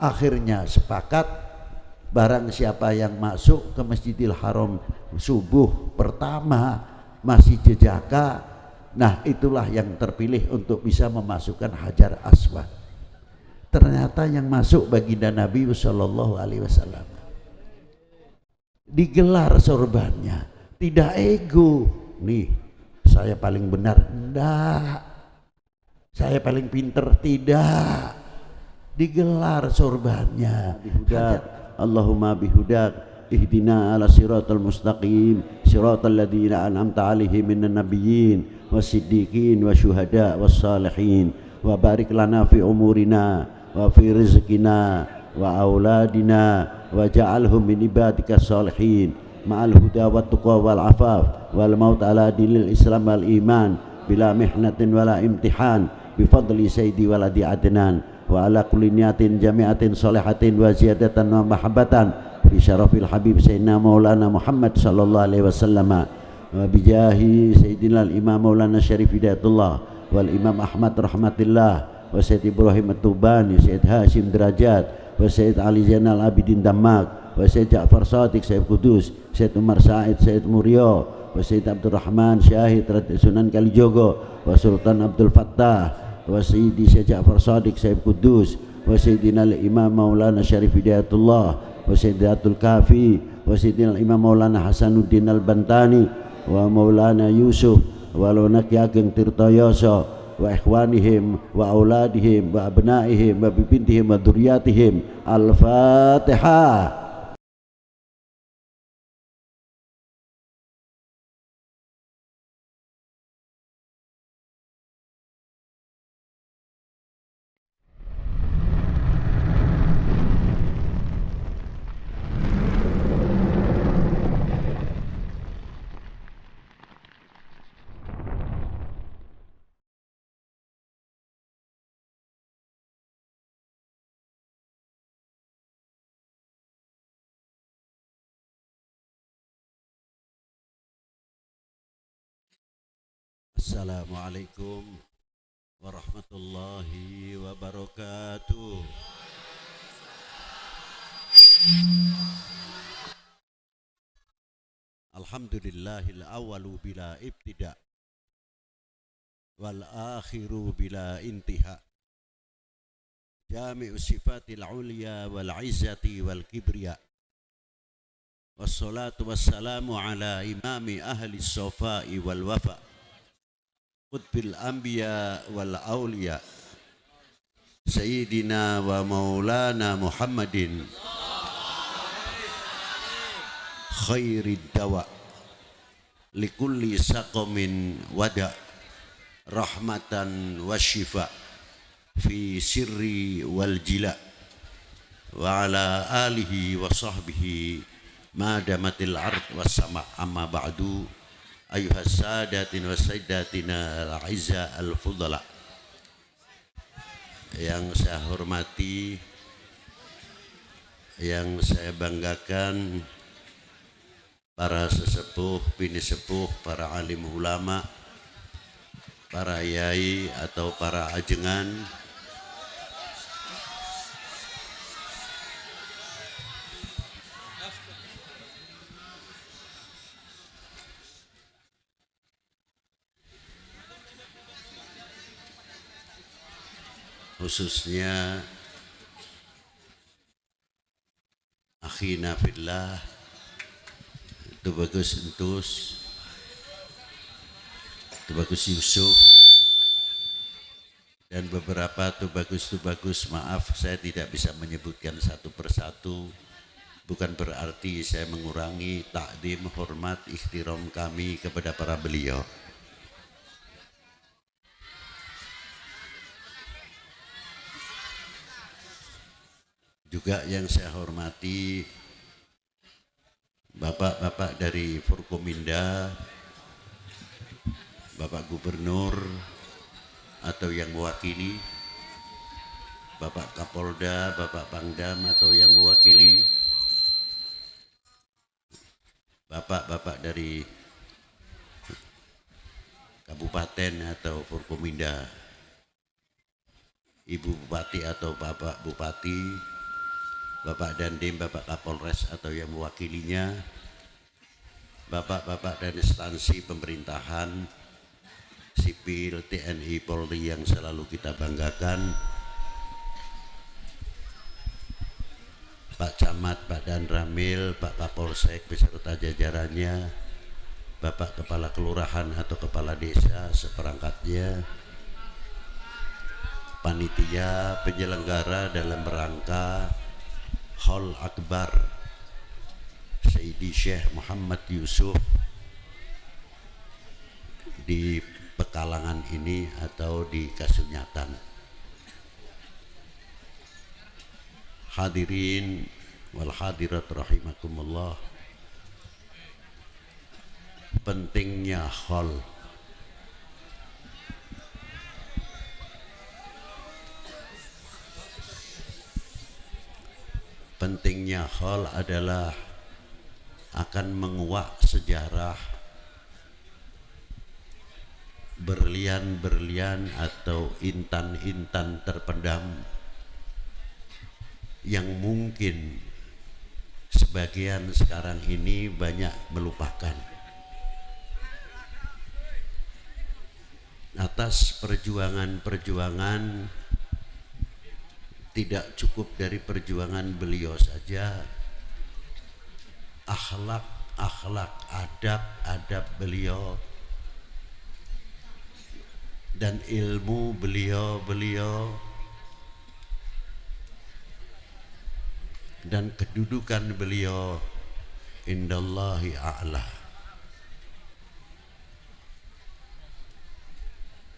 Akhirnya sepakat, barang siapa yang masuk ke Masjidil Haram subuh pertama masih jejaka, nah itulah yang terpilih untuk bisa memasukkan Hajar Aswad. Ternyata yang masuk baginda Nabi Sallallahu Alaihi Wasallam. Digelar sorbannya, tidak ego. Nih, saya paling benar, enggak. Saya paling pinter, tidak. Digelar sorbannya. Bihudak, Allahumma bihudak, ihdina ala siratal mustaqim, siratal ladzina an'amta alaihim minan nabiyyin wasiddiqin wasyuhada wassalihin, wa barik lana fi umurina wa fi rizqina wa auladina wa ja'alhum min ibadika salihin ma'al huda wa tuqa wal afaf wal maut ala dinil islam wal iman bila mihnatin wala imtihan bifadli sayyidi waladi adnan wa ala kulli niyatin jami'atin salihatin wa ziyadatan wa mahabbatan fi syarafil habib sayyidina maulana Muhammad sallallahu alaihi wasallam wa bijahi sayyidina al-imam maulana syarif hidayatullah wal imam Ahmad rahmatillah wa sayyid Ibrahim at-Tubani sayyid Hashim Derajat wa sayyid Ali Zainal Abidin Damak wa sayyid Ja'far Shadiq sayyid Kudus sayyid Umar Said sayyid Muryo wa sayyid Abdurrahman Syahid Sunan Kalijogo wa Sultan Abdul Fattah wa sayyidi Syekh Ja'far Shadiq sayyid Kudus wa sayyidina al-imam maulana Syarif Hidayatullah wa sayyidatul Kafi wa sayyidina al-imam maulana Hasanuddin al-Bantani wa maulana Yusuf wa Lunaki Ageng Tirtoyoso wa ikhwanihim wa auladihim wa abnaihim wa bibintihim wa dzurriyyatihim. Al-Fatihah. Assalamualaikum warahmatullahi wabarakatuh. Alhamdulillahil awalu bila ibtida wal akhiru bila intiha, jami'u sifatil ulya wal izzati wal kibriya, wassalatu wassalamu ala imami ahli sofai wal wafa, qutbil anbiya wal awliya, sayyidina wa maulana Muhammadin khairid dawa likulli saqamin wada, rahmatan wa syifa fi sirri wal jila, wa ala alihi wa sahbihi madamatil ard was sama. Amma ba'du, ayuhas sadatin wa sayyidatina al-izza al-fudala, yang saya hormati, yang saya banggakan, para sesepuh, bini sepuh, para alim ulama, para yai atau para ajengan, khususnya akhina fillah, Tubagus Entus, Tubagus Yusuf, dan beberapa Tubagus, maaf saya tidak bisa menyebutkan satu persatu, bukan berarti saya mengurangi takdim, hormat, ikhtiram kami kepada para beliau. Juga yang saya hormati bapak-bapak dari Forkominda, Bapak Gubernur atau yang mewakili, Bapak Kapolda, Bapak Pangdam atau yang mewakili, bapak-bapak dari kabupaten atau Forkominda, Ibu Bupati atau Bapak Bupati, Bapak Dandim, Bapak Kapolres atau yang mewakilinya, Bapak-bapak dan instansi pemerintahan, sipil, TNI, Polri yang selalu kita banggakan, Pak Camat, Pak Danramil, Pak Kapolsek beserta jajarannya, Bapak Kepala Kelurahan atau Kepala Desa seperangkatnya, panitia penyelenggara dalam rangka Hall Akbar Sayyidi Syekh Muhammad Yusuf di Pekalangan ini atau di Kasunyatan. Hadirin wal hadirat rahimakumullah. Pentingnya hall. Pentingnya hall adalah akan menguak sejarah berlian-berlian atau intan-intan terpendam yang mungkin sebagian sekarang ini banyak melupakan. Atas perjuangan-perjuangan, tidak cukup dari perjuangan beliau saja, akhlak, adab beliau dan ilmu beliau dan kedudukan beliau indallahi a'la.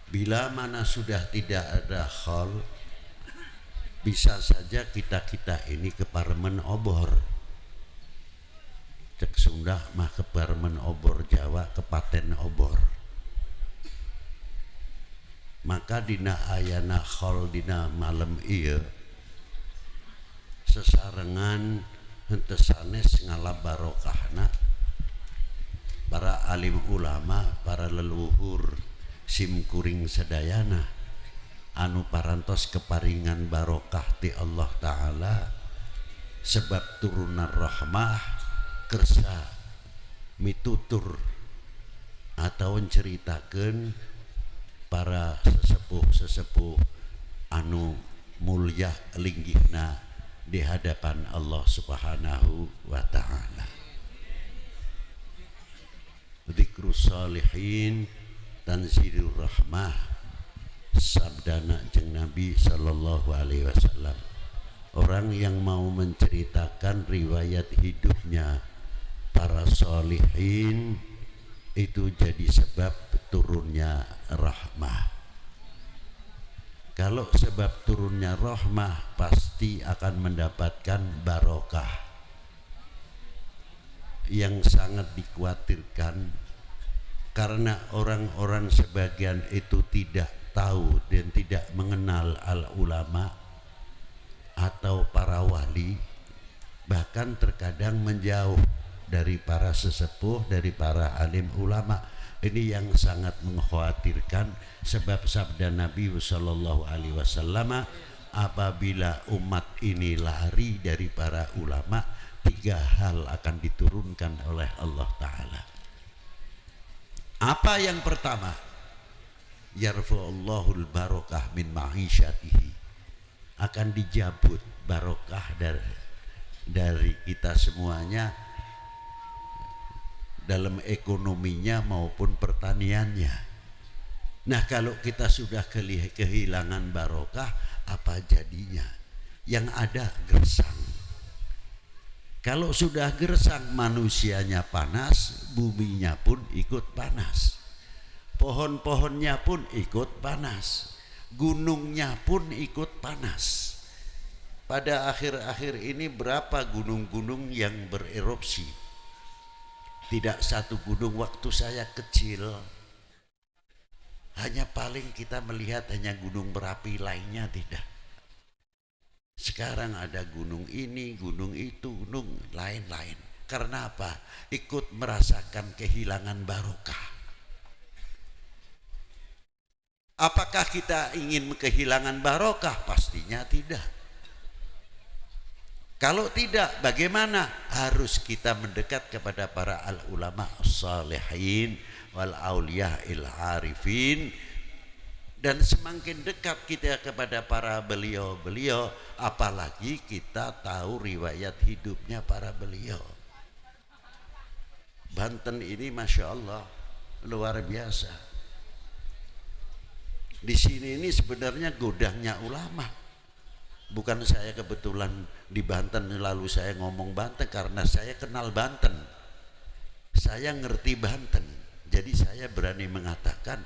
Bila mana sudah tidak ada khol, bisa saja kita ini keparmen obor. Cek Sunda mah keparmen obor, Jawa kepaten obor. Maka dina ayana khol dina malam iya sesarengan henteu sanes ngalap barokahna para alim ulama, para leluhur simkuring sedayana anu parantos keparingan barokah ti Allah Ta'ala sebab turunan rahmah kersa mitutur atau menceritakan para sesepuh anu mulia linggihna di hadapan Allah Subhanahu wa Ta'ala. Dzikrus salihin tanzilur rahmah, sabdana jeung Nabi sallallahu alaihi wasallam. Orang yang mau menceritakan riwayat hidupnya para salihin itu jadi sebab turunnya rahmah. Kalau sebab turunnya rahmah pasti akan mendapatkan barokah. Yang sangat dikhawatirkan karena orang-orang sebagian itu tidak tahu dan tidak mengenal al ulama atau para wali, bahkan terkadang menjauh dari para sesepuh, dari para alim ulama. Ini yang sangat mengkhawatirkan, sebab sabda Nabi sallallahu alaihi wasallam, apabila umat ini lari dari para ulama, 3 hal akan diturunkan oleh Allah Ta'ala. Apa yang pertama? Yarfa'ullahul barokah min ma'isyatihi, akan dijabut barokah dari kita semuanya dalam ekonominya maupun pertaniannya. Nah, kalau kita sudah kehilangan barokah, apa jadinya? Yang ada gersang. Kalau sudah gersang, manusianya panas, buminya pun ikut panas, pohon-pohonnya pun ikut panas, gunungnya pun ikut panas. Pada akhir-akhir ini berapa gunung-gunung yang bererupsi? Tidak satu gunung waktu saya kecil, hanya paling kita melihat hanya gunung berapi, lainnya tidak. Sekarang ada gunung ini, gunung itu, gunung lain-lain. Karena apa? Ikut merasakan kehilangan barokah. Apakah kita ingin kehilangan barokah? Pastinya tidak. Kalau tidak, bagaimana? Harus kita mendekat kepada para al-ulama as-salihin wal auliya'il arifin. Dan semakin dekat kita kepada para beliau-beliau, apalagi kita tahu riwayat hidupnya para beliau. Banten ini Masya Allah luar biasa. Di sini ini sebenarnya gudangnya ulama. Bukan saya kebetulan di Banten lalu saya ngomong Banten, karena saya kenal Banten, saya ngerti Banten. Jadi saya berani mengatakan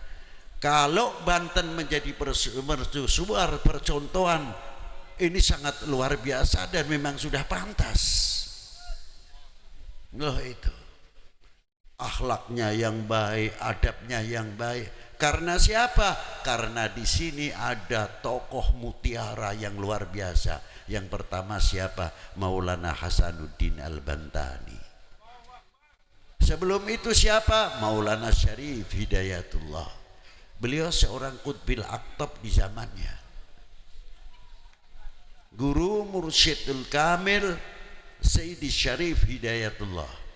kalau Banten menjadi mercusuar percontohan, ini sangat luar biasa dan memang sudah pantas. Loh, itu akhlaknya yang baik, adabnya yang baik. Karena siapa? Karena di sini ada tokoh mutiara yang luar biasa. Yang pertama siapa? Maulana Hasanuddin Al-Bantani. Sebelum itu siapa? Maulana Syarif Hidayatullah. Beliau seorang qutbil aktab di zamannya. Guru Mursyidul Kamil Sayyidi Syarif Hidayatullah.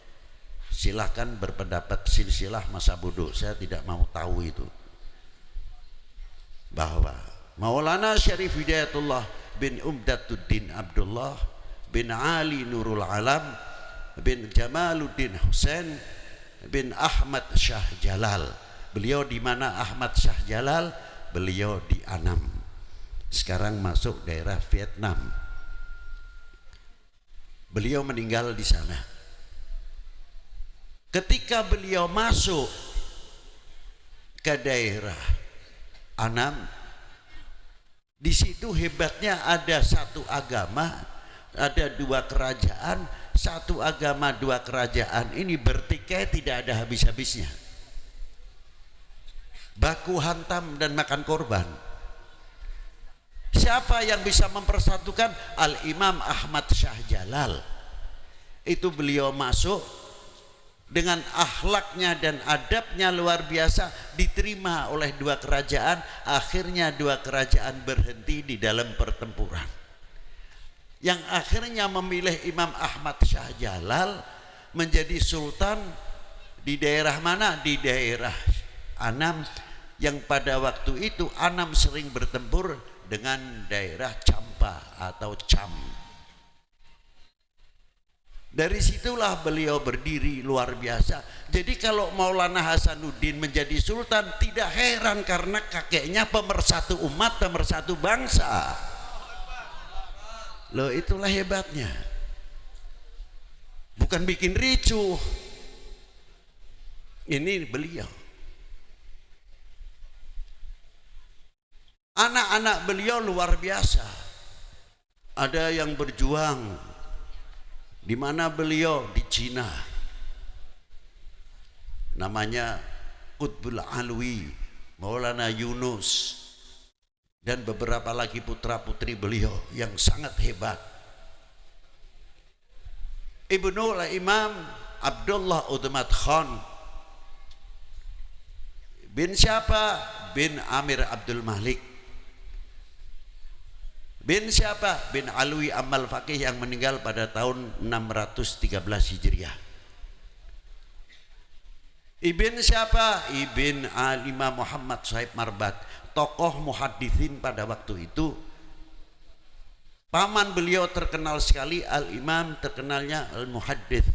Silahkan berpendapat silsilah masa bodoh, saya tidak mau tahu itu. Bahwa Maulana Syarif Hidayatullah bin Umdatuddin Abdullah bin Ali Nurul Alam bin Jamaluddin Husain bin Ahmad Shah Jalal. Beliau di mana Ahmad Shah Jalal? Beliau di Annam. Sekarang masuk daerah Vietnam. Beliau meninggal di sana. Ketika beliau masuk ke daerah Annam, di situ hebatnya ada satu agama, ada dua kerajaan. Satu agama dua kerajaan ini bertikai tidak ada habis-habisnya, baku hantam dan makan korban. Siapa yang bisa mempersatukan? Al-Imam Ahmad Shah Jalal. Itu beliau masuk dengan akhlaknya dan adabnya luar biasa, diterima oleh dua kerajaan. Akhirnya dua kerajaan berhenti di dalam pertempuran, yang akhirnya memilih Imam Ahmad Shah Jalal menjadi sultan di daerah mana? Di daerah Annam, yang pada waktu itu Annam sering bertempur dengan daerah Champa atau Cham. Dari situlah beliau berdiri luar biasa. Jadi kalau Maulana Hasanuddin menjadi sultan tidak heran, karena kakeknya pemersatu umat, pemersatu bangsa. Loh, itulah hebatnya. Bukan bikin ricuh. Ini beliau. Anak-anak beliau luar biasa. Ada yang berjuang. Di mana beliau? Di Cina. Namanya Qutbul Alwi, Maulana Yunus, dan beberapa lagi putra-putri beliau yang sangat hebat. Ibnul Imam Abdullah Udmat Khan bin siapa? Bin Amir Abdul Malik. Bin siapa? Bin Alwi Amal Faqih yang meninggal pada tahun 613 Hijriah. Ibn siapa? Ibn Alimah Muhammad Sahib Marbat, tokoh muhadithin pada waktu itu. Paman beliau terkenal sekali, Al-Imam, terkenalnya Al-Muhaddith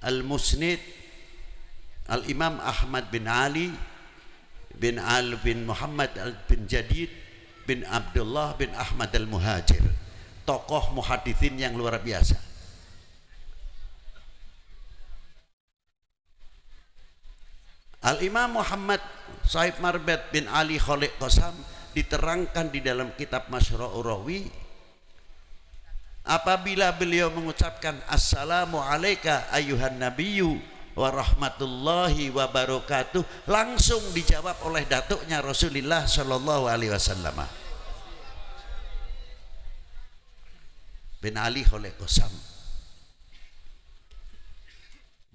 Al-Musnid Al-Imam Ahmad bin Ali bin Al bin Muhammad Al bin Jadid bin Abdullah bin Ahmad Al-Muhajir, tokoh muhadithin yang luar biasa. Al-Imam Muhammad Sahib Marbat bin Ali Khalid Qasam diterangkan di dalam kitab Masyru'ur Rawi, apabila beliau mengucapkan assalamu alayka ayuhan nabiyyu wa rahmatullahi wa barakatuh, langsung dijawab oleh datuknya Rasulullah sallallahu alaihi wasallam. Bin Ali Khalid Qasam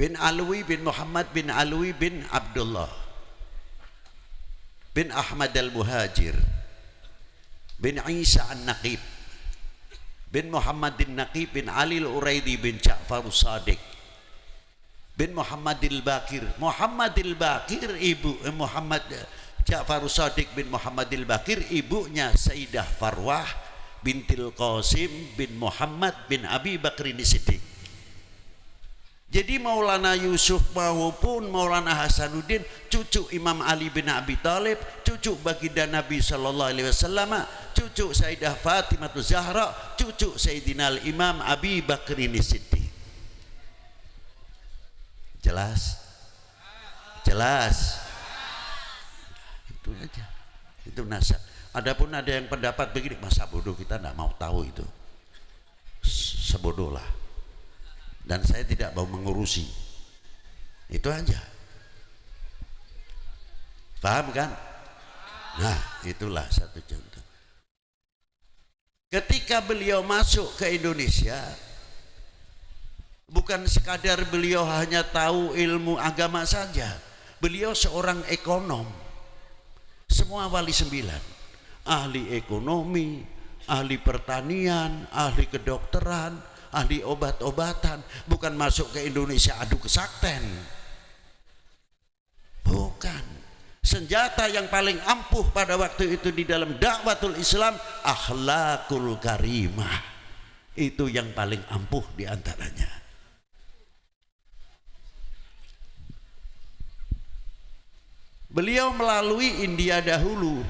bin Alwi bin Muhammad bin Alwi bin Abdullah bin Ahmad Al-Muhajir bin Isa An-Naqib bin Muhammadin Naqi bin Ali al-Uraidi bin Ja'far Shadiq bin Muhammadil Bakir. Muhammadil Bakir ibu Muhammad Ja'far Shadiq bin Muhammadil Bakir, ibunya Sayyidah Farwah bintil Qasim bin Muhammad bin Abi Bakrin Siddiq. Jadi Maulana Yusuf maupun Maulana Hasanuddin cucu Imam Ali bin Abi Thalib, cucu baginda Nabi sallallahu alaihi wasallam, cucu Sayyidah Fatimah Zahra, cucu Sayyidina Imam Abi Bakrin Siddiq. Jelas? Jelas? Itu aja. Itu nasab. Adapun ada yang pendapat begini, masa bodoh, kita tidak mau tahu itu. Sebodoh lah. Dan saya tidak mau mengurusi. Itu aja. Paham kan? Nah, itulah satu contoh. Ketika beliau masuk ke Indonesia, bukan sekadar beliau hanya tahu ilmu agama saja. Beliau seorang ekonom. Semua wali 9. Ahli ekonomi, ahli pertanian, ahli kedokteran, ahli obat-obatan. Bukan masuk ke Indonesia adu kesakten. Bukan. Senjata yang paling ampuh pada waktu itu di dalam dakwatul Islam, akhlakul karimah. Itu yang paling ampuh di antaranya. Beliau melalui India dahulu.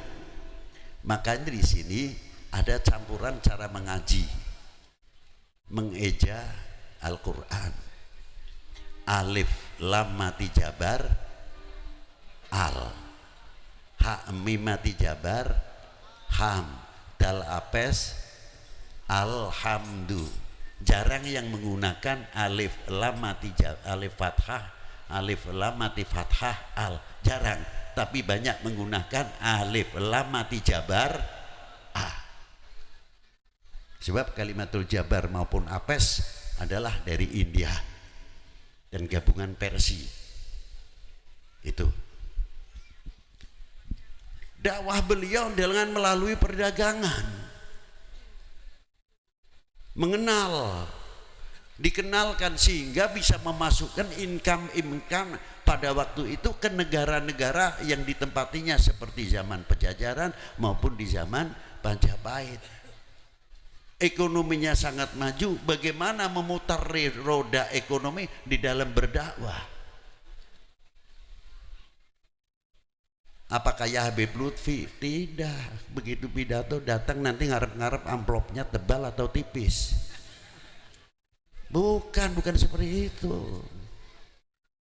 Makanya di sini ada campuran cara mengaji, mengeja Al-Quran. Alif lam mati jabar al, ha mim mati jabar ham, dal apes alhamdu. Jarang yang menggunakan alif lam mati jabar, alif fathah, alif lam mati fathah al, jarang. Tapi banyak menggunakan alif lam mati jabar a. Sebab kalimatul jabar maupun apes adalah dari India dan gabungan Persia. Itu dakwah beliau dengan melalui perdagangan, mengenal, dikenalkan sehingga bisa memasukkan income pada waktu itu ke negara-negara yang ditempatinya seperti zaman penjajahan maupun di zaman Majapahit. Ekonominya sangat maju. Bagaimana memutar roda ekonomi di dalam berdakwah? Apakah ya Habib Lutfi? Tidak. Begitu pidato datang nanti ngarep-ngarep amplopnya tebal atau tipis. Bukan seperti itu.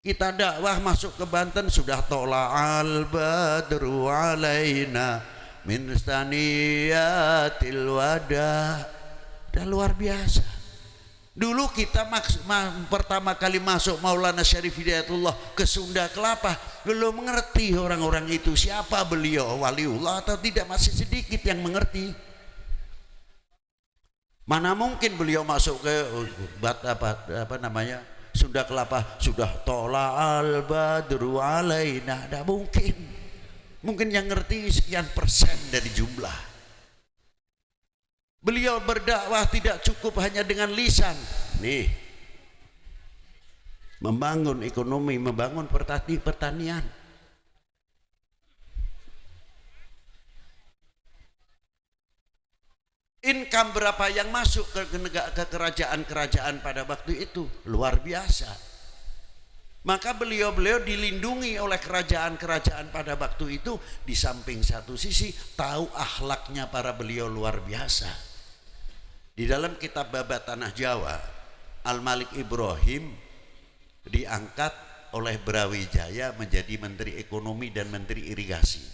Kita dakwah masuk ke Banten sudah tola'al badru alaina min staniyatil wada. Dan luar biasa. Dulu kita pertama kali masuk Maulana Syarif Hidayatullah ke Sunda Kelapa, belum mengerti orang-orang itu siapa beliau, waliullah atau tidak, masih sedikit yang mengerti. Mana mungkin beliau masuk ke apa namanya Sunda Kelapa sudah tola'al badru alaina, tidak mungkin. Mungkin yang ngerti sekian persen dari jumlah. Beliau berdakwah tidak cukup hanya dengan lisan. Nih, membangun ekonomi, membangun pertanian. Income berapa yang masuk ke kerajaan-kerajaan pada waktu itu luar biasa. Maka beliau dilindungi oleh kerajaan-kerajaan pada waktu itu. Di samping satu sisi tahu akhlaknya para beliau luar biasa. Di dalam kitab Babat Tanah Jawa, Al-Malik Ibrahim diangkat oleh Brawijaya menjadi Menteri Ekonomi dan Menteri Irigasi.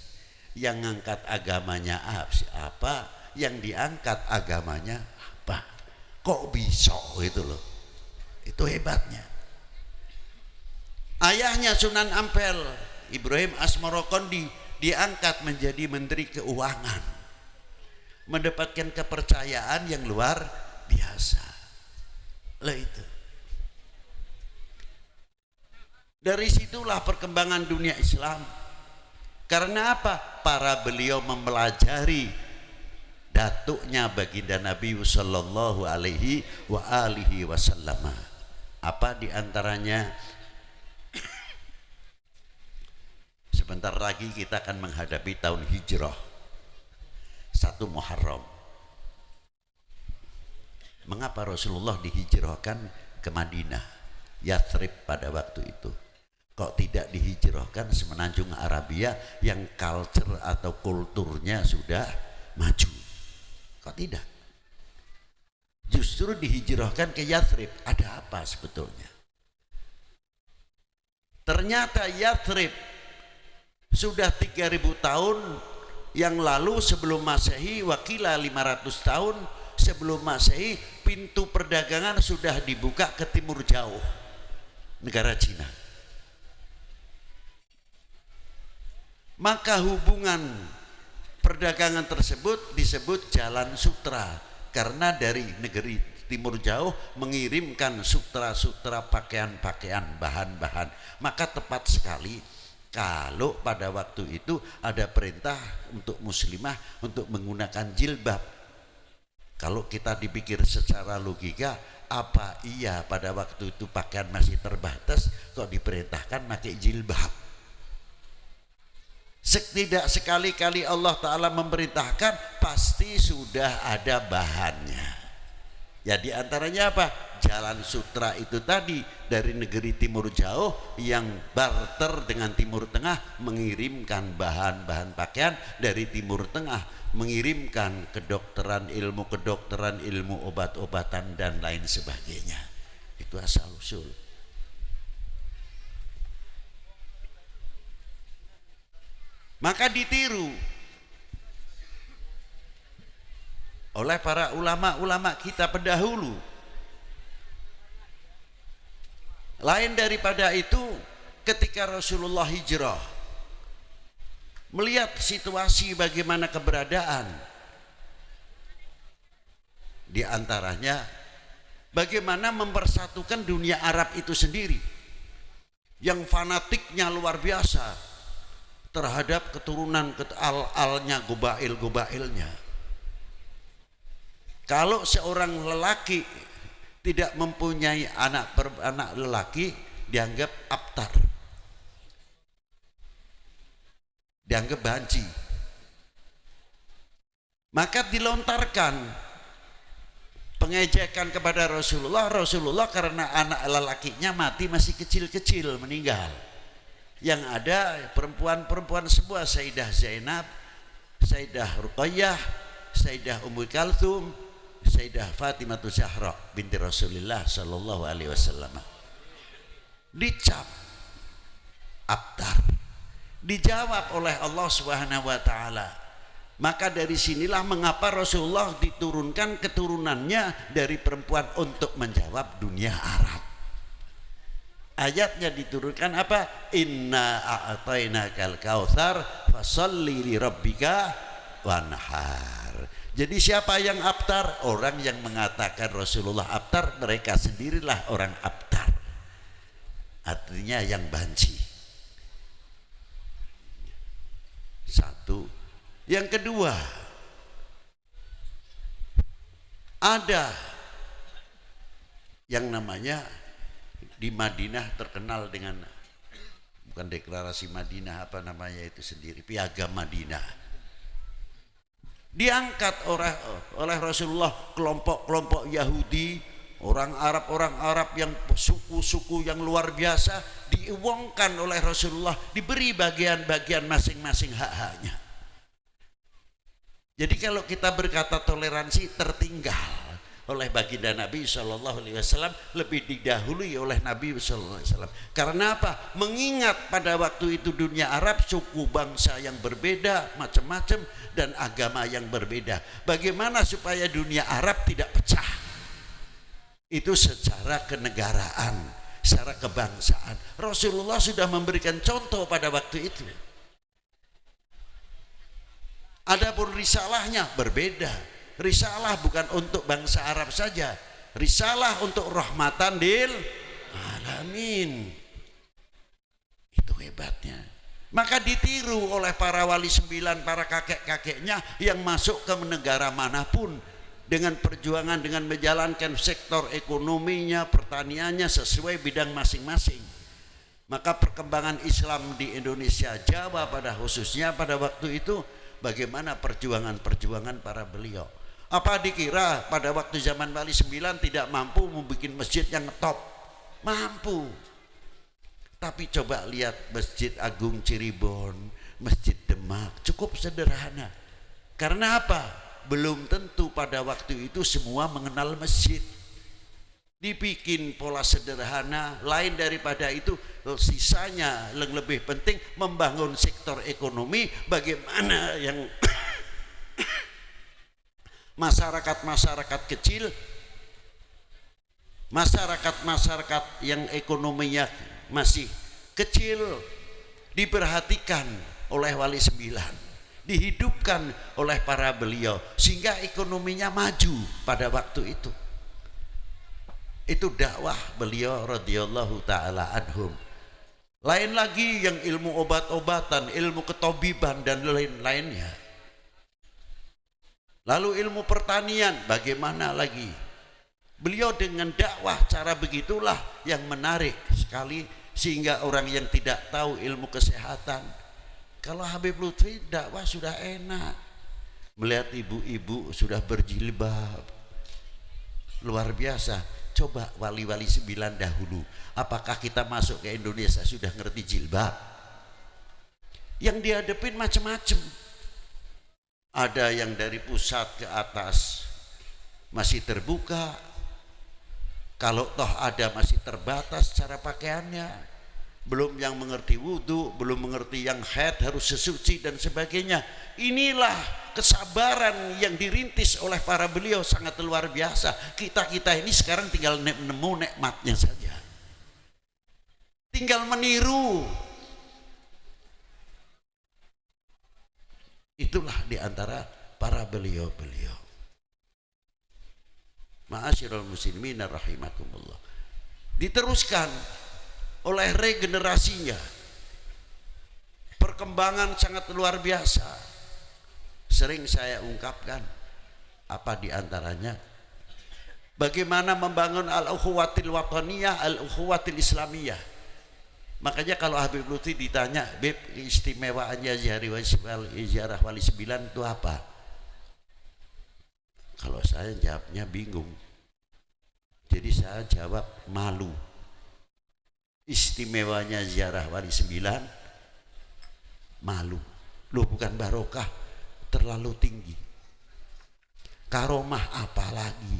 Yang ngangkat agamanya apa? Yang diangkat agamanya apa? Kok bisa itu loh? Itu hebatnya. Ayahnya Sunan Ampel, Ibrahim Asmarokondi, diangkat menjadi Menteri Keuangan, mendapatkan kepercayaan yang luar biasa. Lah itu. Dari situlah perkembangan dunia Islam. Karena apa? Para beliau mempelajari datuknya baginda Nabi sallallahu alaihi wa alihi wasallam. Apa diantaranya? Sebentar lagi kita akan menghadapi tahun hijrah 1 Muharram. Mengapa Rasulullah dihijrahkan ke Madinah, Yathrib pada waktu itu? Kok tidak dihijrahkan semenanjung Arabia yang culture atau kulturnya sudah maju? Kok tidak? Justru dihijrahkan ke Yathrib. Ada apa sebetulnya? Ternyata Yathrib sudah 3000 tahun yang lalu sebelum Masehi, wakila 500 tahun sebelum Masehi, pintu perdagangan sudah dibuka ke timur jauh, negara Cina. Maka hubungan perdagangan tersebut disebut Jalan Sutra, karena dari negeri timur jauh mengirimkan sutra-sutra, pakaian-pakaian, bahan-bahan. Maka tepat sekali kalau pada waktu itu ada perintah untuk muslimah untuk menggunakan jilbab. Kalau kita dipikir secara logika, apa iya pada waktu itu pakaian masih terbatas kok diperintahkan pakai jilbab? Setidak sekali-kali Allah Ta'ala memerintahkan, pasti sudah ada bahannya. Ya diantaranya apa? Jalan Sutra itu tadi, dari negeri timur jauh yang barter dengan timur tengah, mengirimkan bahan-bahan pakaian dari timur tengah, mengirimkan kedokteran, ilmu obat-obatan dan lain sebagainya. Itu asal usul. Maka ditiru oleh para ulama-ulama kita pendahulu. Lain daripada itu, ketika Rasulullah hijrah, melihat situasi bagaimana keberadaan, di antaranya bagaimana mempersatukan dunia Arab itu sendiri yang fanatiknya luar biasa terhadap keturunan al-alnya, gobail-gobailnya. Kalau seorang lelaki tidak mempunyai anak lelaki, dianggap abtar, dianggap banci. Maka dilontarkan pengejekan kepada Rasulullah karena anak lelakinya mati masih kecil-kecil, meninggal. Yang ada perempuan-perempuan semua, Sayyidah Zainab, Sayyidah Ruqayyah, Sayyidah Ummu Kalthum, Sayyidah Fatimah Zahra binti Rasulullah sallallahu alaihi wasallam. Dicap abtar. Dijawab oleh Allah Subhanahu wa taala. Maka dari sinilah mengapa Rasulullah diturunkan keturunannya dari perempuan untuk menjawab dunia Arab. Ayatnya diturunkan apa? Inna a'tainakal kautsar fasholli li rabbika wanhar. Jadi siapa yang abtar? Orang yang mengatakan Rasulullah abtar, mereka sendirilah orang abtar. Artinya yang banci. Satu. Yang kedua, ada yang namanya di Madinah terkenal dengan, bukan deklarasi Madinah, apa namanya itu sendiri, piagam Madinah. Diangkat oleh Rasulullah kelompok-kelompok Yahudi, orang Arab yang suku-suku yang luar biasa, diuangkan oleh Rasulullah, diberi bagian-bagian masing-masing hak-haknya. Jadi kalau kita berkata toleransi, tertinggal oleh baginda Nabi Shallallahu Alaihi Wasallam, lebih didahului oleh Nabi Shallallahu Alaihi Wasallam. Karena apa? Mengingat pada waktu itu dunia Arab suku bangsa yang berbeda, macam-macam, dan agama yang berbeda. Bagaimana supaya dunia Arab tidak pecah? Itu secara kenegaraan, secara kebangsaan. Rasulullah sudah memberikan contoh pada waktu itu. Adapun risalahnya berbeda. Risalah bukan untuk bangsa Arab saja, risalah untuk rahmatan lil alamin. Itu hebatnya. Maka ditiru oleh para wali sembilan, para kakek-kakeknya yang masuk ke negara manapun dengan perjuangan, dengan menjalankan sektor ekonominya, pertaniannya sesuai bidang masing-masing. Maka perkembangan Islam di Indonesia, Jawa pada khususnya pada waktu itu, bagaimana perjuangan-perjuangan para beliau. Apa dikira pada waktu zaman Wali Sembilan tidak mampu membuat masjid yang top? Mampu. Tapi coba lihat Masjid Agung Cirebon, Masjid Demak, cukup sederhana. Karena apa? Belum tentu pada waktu itu semua mengenal masjid. Dibikin pola sederhana, lain daripada itu sisanya yang lebih penting membangun sektor ekonomi, bagaimana yang masyarakat-masyarakat kecil, masyarakat-masyarakat yang ekonominya masih kecil diperhatikan oleh Wali Sembilan, dihidupkan oleh para beliau sehingga ekonominya maju pada waktu itu. Itu dakwah beliau radhiyallahu taala anhum. Lain lagi yang ilmu obat-obatan, ilmu ketobiban dan lain-lainnya. Lalu ilmu pertanian bagaimana lagi? Beliau dengan dakwah cara begitulah yang menarik sekali, sehingga orang yang tidak tahu ilmu kesehatan, kalau Habib Lutfi dakwah sudah enak, melihat ibu-ibu sudah berjilbab luar biasa. Coba wali-wali sembilan dahulu, apakah kita masuk ke Indonesia sudah ngerti jilbab? Yang dihadapin macam-macam, ada yang dari pusat ke atas masih terbuka, kalau toh ada masih terbatas cara pakaiannya, belum yang mengerti wudhu, belum mengerti yang haid harus sesuci dan sebagainya. Inilah kesabaran yang dirintis oleh para beliau, sangat luar biasa. Kita ini sekarang tinggal nemu nikmatnya saja, tinggal meniru. Itulah diantara para beliau-beliau. Ma'asyiral muslimin rahimakumullah. Diteruskan oleh regenerasinya, perkembangan sangat luar biasa. Sering saya ungkapkan apa diantaranya, bagaimana membangun al-ukhuwatil wataniyah, al-ukhuwatil islamiyah. Makanya kalau Habib Lutfi ditanya, Beb, istimewaannya ziarah Wali Sembilan itu apa? Kalau saya jawabnya bingung, jadi saya jawab malu. Istimewanya ziarah Wali Sembilan, malu. Loh, bukan barokah, terlalu tinggi. Karomah apa lagi?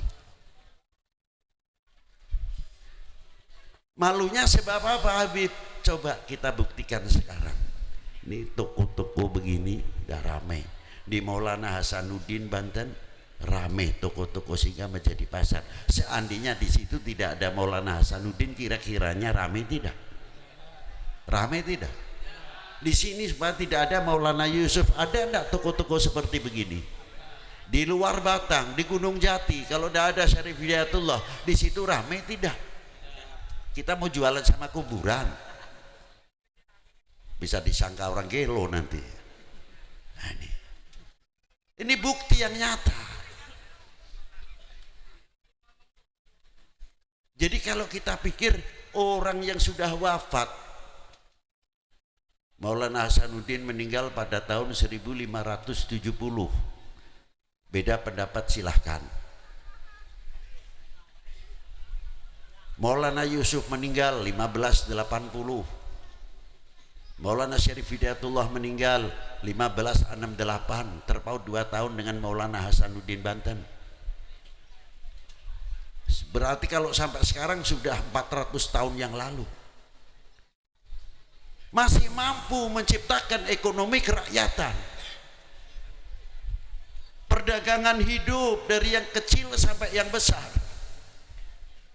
Malunya sebab apa Habib? Coba kita buktikan sekarang. Ini toko-toko begini udah ramai. Di Maulana Hasanuddin Banten ramai toko-toko sehingga menjadi pasar. Seandainya di situ tidak ada Maulana Hasanuddin, kira-kiranya ramai tidak? Ramai tidak? Di sini supaya tidak ada Maulana Yusuf, ada enggak toko-toko seperti begini? Di luar Batang, di Gunung Jati, kalau tidak ada Syarif Hidayatullah, di situ ramai tidak? Kita mau jualan sama kuburan, bisa disangka orang gelo nanti. Nah, ini bukti yang nyata. Jadi kalau kita pikir orang yang sudah wafat, Maulana Hasanuddin meninggal pada tahun 1570, beda pendapat silahkan. Maulana Yusuf meninggal 1580, Maulana Syarif Hidayatullah meninggal 1568, terpaut 2 tahun dengan Maulana Hasanuddin Banten. Berarti kalau sampai sekarang sudah 400 tahun yang lalu, masih mampu menciptakan ekonomi kerakyatan, perdagangan hidup dari yang kecil sampai yang besar.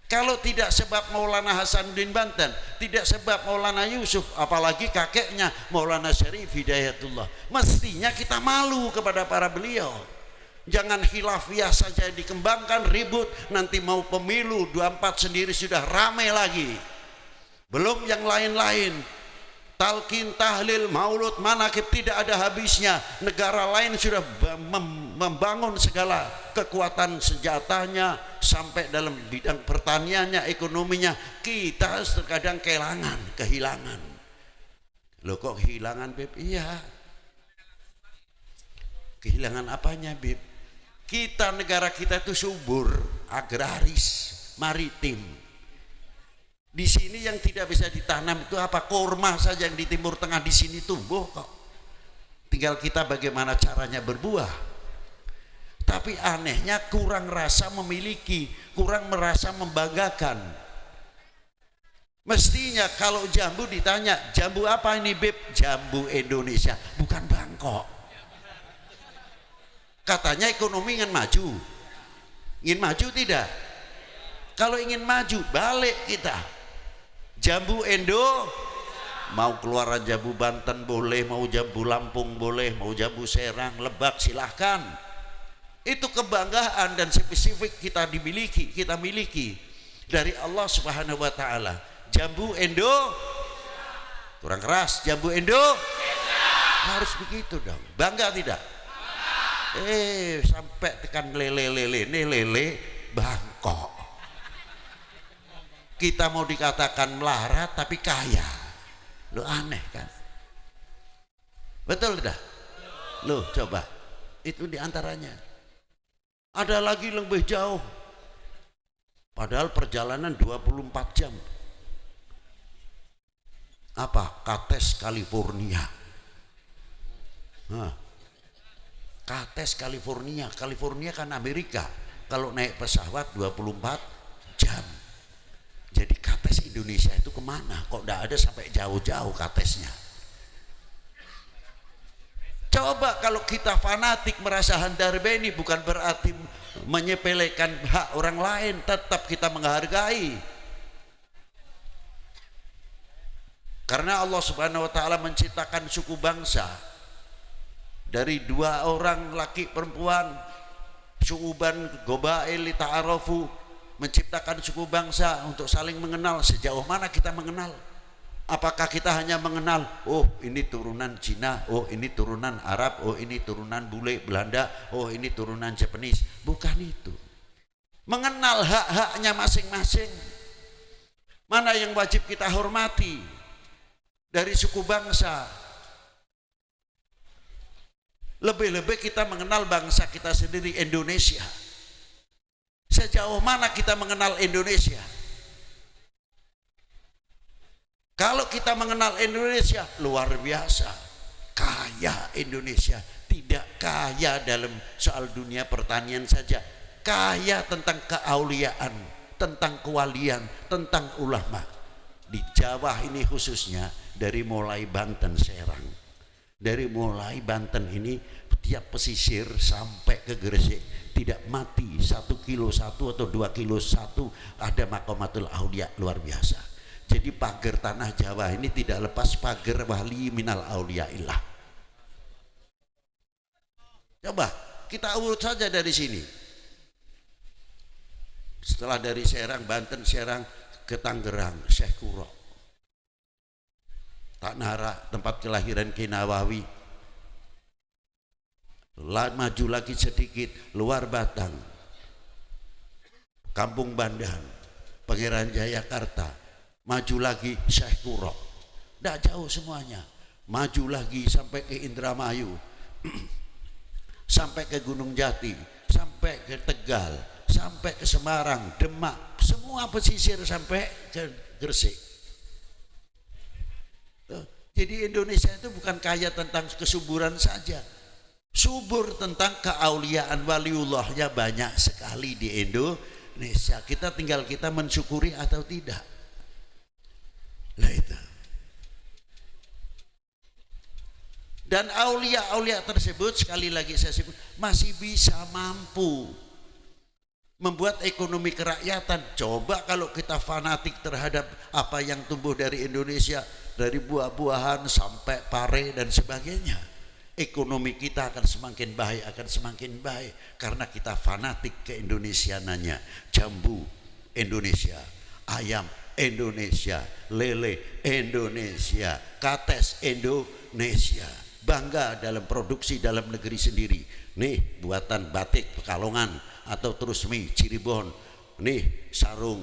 Kalau tidak sebab Maulana Hasanuddin Banten, tidak sebab Maulana Yusuf, apalagi kakeknya Maulana Syarif Hidayatullah, mestinya kita malu kepada para beliau. Jangan khilafiyah saja dikembangkan, ribut, nanti mau pemilu 24 sendiri sudah ramai lagi, belum yang lain-lain. talqin, tahlil, maulud, manakib, tidak ada habisnya. Negara lain sudah membangun segala kekuatan senjatanya sampai dalam bidang pertaniannya, ekonominya. Kita terkadang kehilangan. Loh kok kehilangan, Beb? Iya. Kehilangan apanya, Beb? Kita, negara kita itu subur, agraris, maritim. Di sini yang tidak bisa ditanam itu apa? Kurma saja yang di Timur Tengah di sini tumbuh kok. Tinggal kita bagaimana caranya berbuah. Tapi anehnya kurang rasa memiliki, kurang merasa membanggakan. Mestinya kalau jambu ditanya, jambu apa ini, Beb? Jambu Indonesia, bukan Bangkok. Katanya ekonomi ingin maju. Ingin maju tidak? Kalau ingin maju, balik kita. Jambu Indo, mau keluaran jambu Banten boleh, mau jambu Lampung boleh, mau jambu Serang, Lebak silahkan. Itu kebanggaan dan spesifik kita miliki dari Allah Subhanahu wa taala. Jambu Indo, kurang keras, jambu Indo harus begitu dong. Bangga tidak? Sampai tekan lele Bangkok. Kita mau dikatakan melarat tapi kaya. Lo aneh kan? Betul tidak? Lo coba. Itu diantaranya. Ada lagi lebih jauh. Padahal perjalanan 24 jam. Apa? Kates California. Kates California. California kan Amerika. Kalau naik pesawat 24 jam. Jadi kates Indonesia itu kemana? Kok tidak ada sampai jauh-jauh katesnya? Coba kalau kita fanatik merasa handarbeni, bukan berarti menyepelekan hak orang lain, tetap kita menghargai. Karena Allah Subhanahu wa taala menciptakan suku bangsa dari 2 orang laki perempuan, syu'uban gobail lita'arafu, menciptakan suku bangsa untuk saling mengenal. Sejauh mana kita mengenal? Apakah kita hanya mengenal, oh ini turunan Cina, oh ini turunan Arab, oh ini turunan bule Belanda, oh ini turunan Japanese? Bukan itu. Mengenal hak-haknya masing-masing. Mana yang wajib kita hormati dari suku bangsa. Lebih-lebih kita mengenal bangsa kita sendiri, Indonesia. Sejauh mana kita mengenal Indonesia? Kalau kita mengenal Indonesia, luar biasa. Kaya Indonesia. Tidak kaya dalam soal dunia pertanian saja. Kaya tentang keauliaan, tentang kewalian, tentang ulama. Di Jawa ini khususnya, dari mulai Banten, Serang. Dari mulai Banten ini, tiap pesisir sampai ke Gresik. Tidak mati 1 kilo 1 atau 2 kilo 1 ada maqamatul aulia, luar biasa. Jadi pagar tanah Jawa ini tidak lepas pagar wali minal auliaillah. Coba kita urut saja dari sini. Setelah dari Serang, Banten, Serang ke Tangerang, Syekh Kuro, Tanara, tempat kelahiran Ki Nawawi. Maju lagi sedikit, luar Batang, Kampung Bandan, Pangeran Jayakarta. Maju lagi Syekh Kuro, tidak jauh semuanya. Maju lagi sampai ke Indramayu, sampai ke Gunung Jati, sampai ke Tegal, sampai ke Semarang, Demak, semua pesisir sampai ke Gresik. Jadi Indonesia itu bukan kaya tentang kesuburan saja, subur tentang keauliaan, waliullahnya banyak sekali di Indonesia. Kita tinggal kita mensyukuri atau tidak. Nah itu. Dan aulia-aulia tersebut, sekali lagi saya sebut, masih bisa mampu membuat ekonomi kerakyatan. Coba kalau kita fanatik terhadap apa yang tumbuh dari Indonesia, dari buah-buahan sampai pare dan sebagainya, ekonomi kita akan semakin baik, karena kita fanatik ke Indonesiananya. Jambu Indonesia, ayam Indonesia, lele Indonesia, kates Indonesia, bangga dalam produksi dalam negeri sendiri. Nih buatan batik Pekalongan atau terus mie Cirebon, nih sarung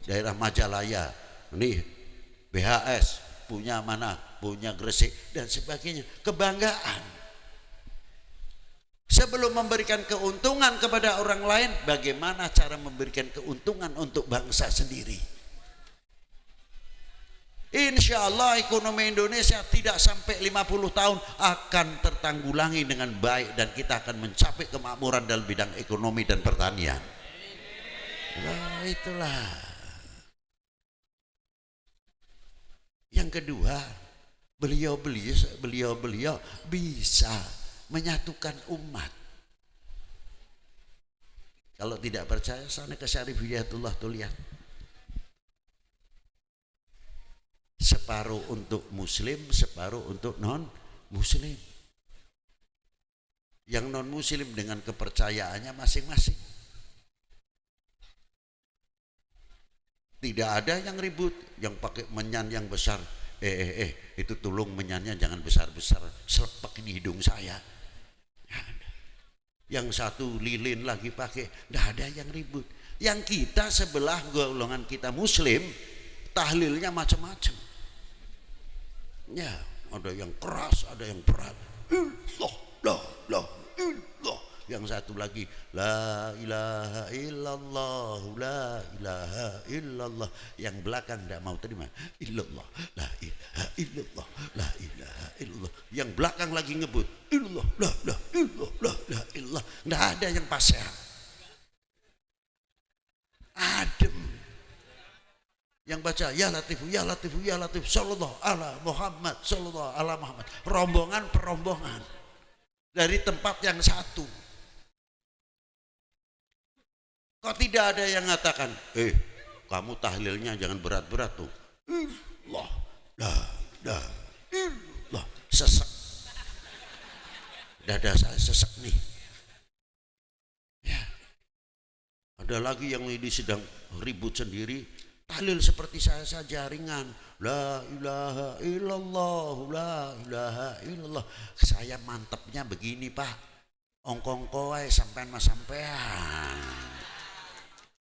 daerah Majalaya, nih BHS punya mana, punya Gresik dan sebagainya. Kebanggaan. Sebelum memberikan keuntungan kepada orang lain, bagaimana cara memberikan keuntungan untuk bangsa sendiri? Insya Allah ekonomi Indonesia tidak sampai 50 tahun akan tertanggulangi dengan baik dan kita akan mencapai kemakmuran dalam bidang ekonomi dan pertanian. Nah, itulah. Yang kedua, beliau bisa menyatukan umat. Kalau tidak percaya, sana ke Syarif Hidayatullah tuh lihat. Separuh untuk muslim, separuh untuk non muslim. Yang non muslim dengan kepercayaannya masing-masing. Tidak ada yang ribut, yang pakai menyan yang besar. Itu tulung menyannya jangan besar-besar, selepek ini hidung saya. Yang satu lilin lagi pakai, tidak ada yang ribut. Yang kita sebelah golongan kita muslim, tahlilnya macam-macam. Ya, ada yang keras, ada yang berat. Allah. Yang satu lagi la ilaha illallah, la ilaha illallah. Yang belakang tidak mau terima illallah, la ilaha illallah, la ilaha illallah. Yang belakang lagi ngebut illallah, la illallah, la illallah. Tidak ada yang pasrah, adem. Yang baca ya latifu ya latifu ya latif sallallahu ala Muhammad sallallahu ala Muhammad. Rombongan perombongan dari tempat yang satu. Kok tidak ada yang mengatakan, kamu tahlilnya jangan berat-berat tuh. Allah, sesek. Dada saya sesek nih. Ya. Ada lagi yang ini sedang ribut sendiri, tahlil seperti saya saja ringan. La ilaha illallah, la ilaha illallah. Saya mantepnya begini Pak, ongkong-kowe sampean mas sampean.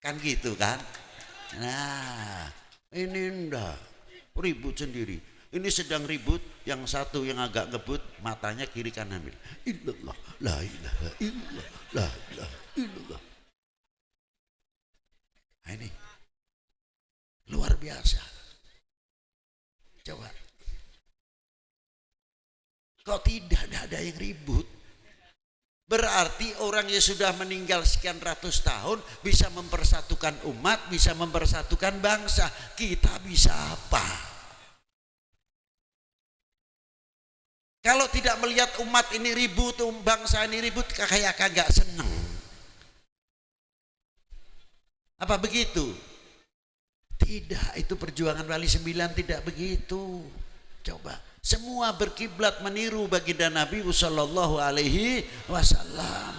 Kan gitu kan. Nah ini ndak ribut sendiri. Ini sedang ribut, yang satu yang agak ngebut matanya kiri kanan, illallah la ilaha illallah la ilaha illallah. Nah, ini luar biasa. Coba kok tidak ada yang ribut? Berarti orang yang sudah meninggal sekian ratus tahun bisa mempersatukan umat, bisa mempersatukan bangsa. Kita bisa apa? Kalau tidak melihat umat ini ribut, bangsa ini ribut, kayak kagak seneng. Apa begitu? Tidak, itu perjuangan Wali Sembilan tidak begitu. Coba, semua berkiblat meniru baginda Nabi sallallahu alaihi wasallam.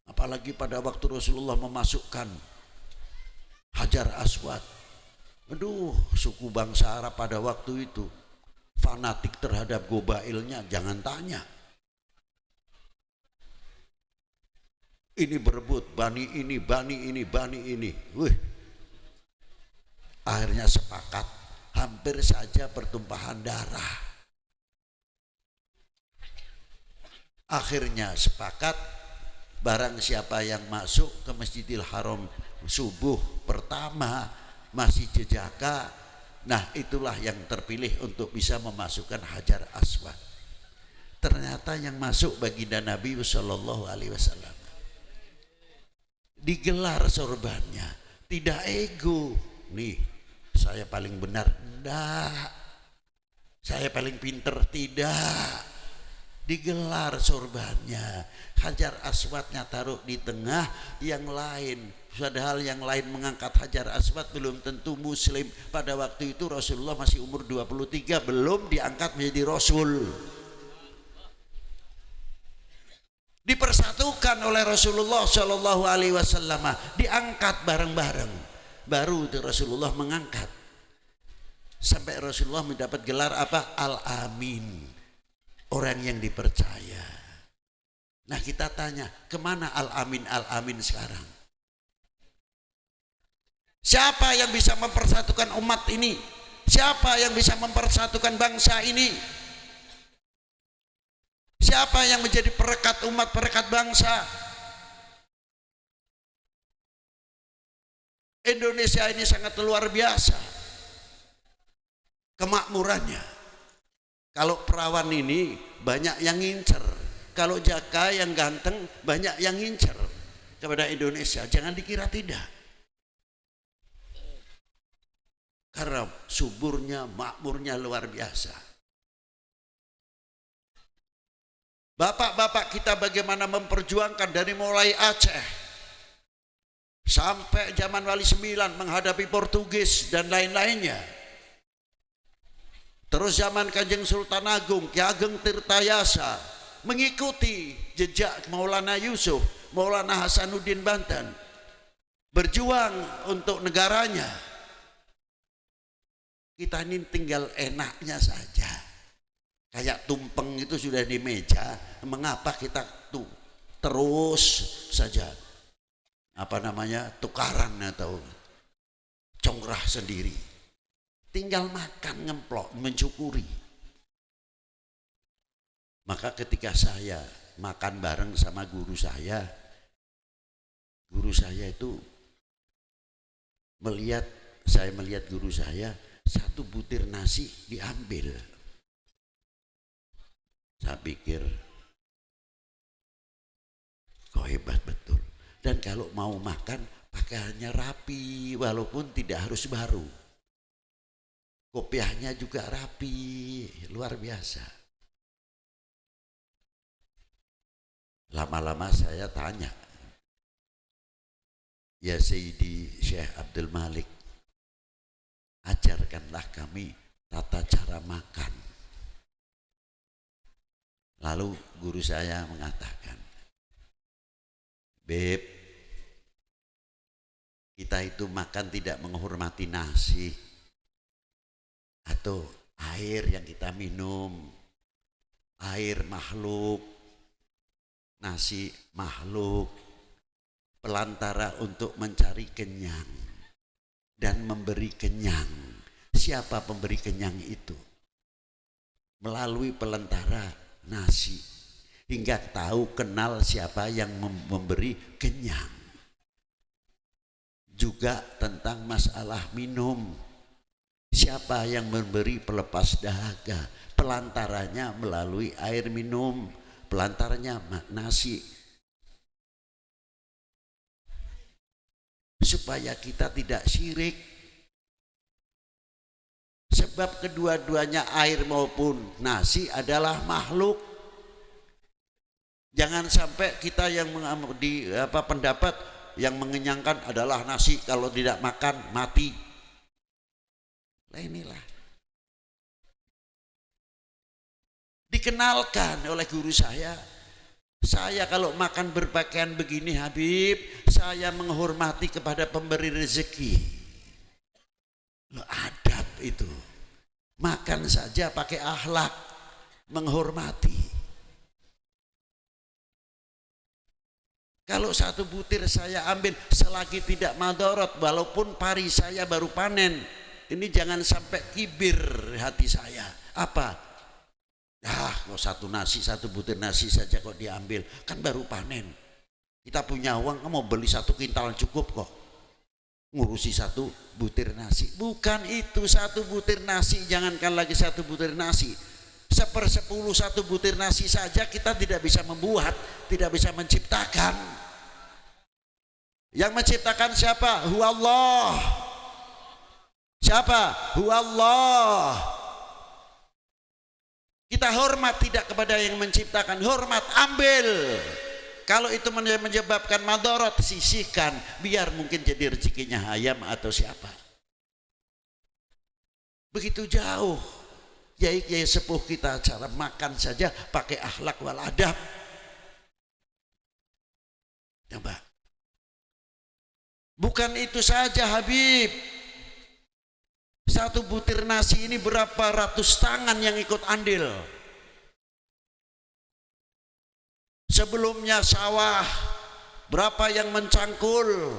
Apalagi pada waktu Rasulullah memasukkan Hajar Aswad. Aduh, suku bangsa Arab pada waktu itu fanatik terhadap gobailnya, jangan tanya. Ini berebut, bani ini, bani ini, bani ini. Wih. Akhirnya sepakat, hampir saja pertumpahan darah. Akhirnya sepakat, barang siapa yang masuk ke Masjidil Haram subuh pertama masih jejaka, nah itulah yang terpilih untuk bisa memasukkan Hajar Aswad. Ternyata yang masuk baginda Nabi sallallahu alaihi wasallam. Digelar sorbannya, tidak ego. Nih, saya paling benar, enggak. Saya paling pinter, tidak. Digelar sorbannya, Hajar Aswadnya taruh di tengah, yang lain. Padahal yang lain mengangkat Hajar Aswad belum tentu muslim. Pada waktu itu Rasulullah masih umur 23, belum diangkat menjadi Rasul. Dipersatukan oleh Rasulullah Shallallahu Alaihi Wasallam, diangkat bareng-bareng. baru itu Rasulullah mengangkat. Sampai Rasulullah mendapat gelar apa? Al-Amin, orang yang dipercaya. Nah kita tanya, kemana Al-Amin, Al-Amin sekarang? Siapa yang bisa mempersatukan umat ini? Siapa yang bisa mempersatukan bangsa ini? Siapa yang menjadi perekat umat, perekat bangsa? Indonesia ini sangat luar biasa kemakmurannya. Kalau perawan ini banyak yang ngincer, kalau Jaka yang ganteng banyak yang ngincer kepada Indonesia. Jangan dikira tidak, karena suburnya, makmurnya luar biasa. Bapak-bapak kita bagaimana memperjuangkan dari mulai Aceh sampai zaman Wali Sembilan menghadapi Portugis dan lain-lainnya. Terus zaman Kanjeng Sultan Agung, Ki Ageng Tirtayasa mengikuti jejak Maulana Yusuf, Maulana Hasanuddin Banten, berjuang untuk negaranya. Kita ini tinggal enaknya saja, kayak tumpeng itu sudah di meja, mengapa kita tuh terus saja tukaran atau congrah sendiri? Tinggal makan, ngemplok, mencukuri. Maka ketika saya makan bareng sama guru saya itu melihat guru saya, satu butir nasi diambil. Saya pikir kok hebat betul. Dan kalau mau makan pakaiannya rapi, walaupun tidak harus baru. Kopiahnya juga rapi, luar biasa. Lama-lama saya tanya, ya Sayyidi Syekh Abdul Malik, ajarkanlah kami tata cara makan. Lalu guru saya mengatakan, Beb, kita itu makan tidak menghormati nasi atau air yang kita minum, air makhluk, nasi makhluk, pelantara untuk mencari kenyang dan memberi kenyang. Siapa pemberi kenyang itu? Melalui pelantara nasi, hingga tahu kenal siapa yang memberi kenyang. Juga tentang masalah minum, siapa yang memberi pelepas dahaga, pelantaranya melalui air minum, pelantaranya nasi. Supaya kita tidak syirik, sebab kedua-duanya air maupun nasi adalah makhluk. Jangan sampai kita yang pendapat yang mengenyangkan adalah nasi, kalau tidak makan mati. Nah inilah dikenalkan oleh guru saya kalau makan berpakaian begini Habib, saya menghormati kepada pemberi rezeki. Loh, adab itu, makan saja pakai akhlak, menghormati. Kalau satu butir saya ambil selagi tidak madorot, walaupun pari saya baru panen, ini jangan sampai kibir hati saya. Apa? Kok satu butir nasi saja kok diambil, kan baru panen. Kita punya uang, mau beli 1 kintal cukup kok. Ngurusi 1 butir nasi. Bukan itu, 1 butir nasi, jangankan lagi 1 butir nasi. 1/10 1 butir nasi saja kita tidak bisa membuat, tidak bisa menciptakan. Yang menciptakan siapa? Huwallah. Siapa? Huwallah. Kita hormat tidak kepada yang menciptakan, hormat, ambil. Kalau itu menyebabkan madorot, sisihkan, biar mungkin jadi rezekinya ayam atau siapa. Begitu jauh kiai-kiai sepuh kita, cara makan saja pakai akhlak wal adab. Coba Bukan itu saja Habib, satu butir nasi ini berapa ratus tangan yang ikut andil. Sebelumnya sawah, berapa yang mencangkul,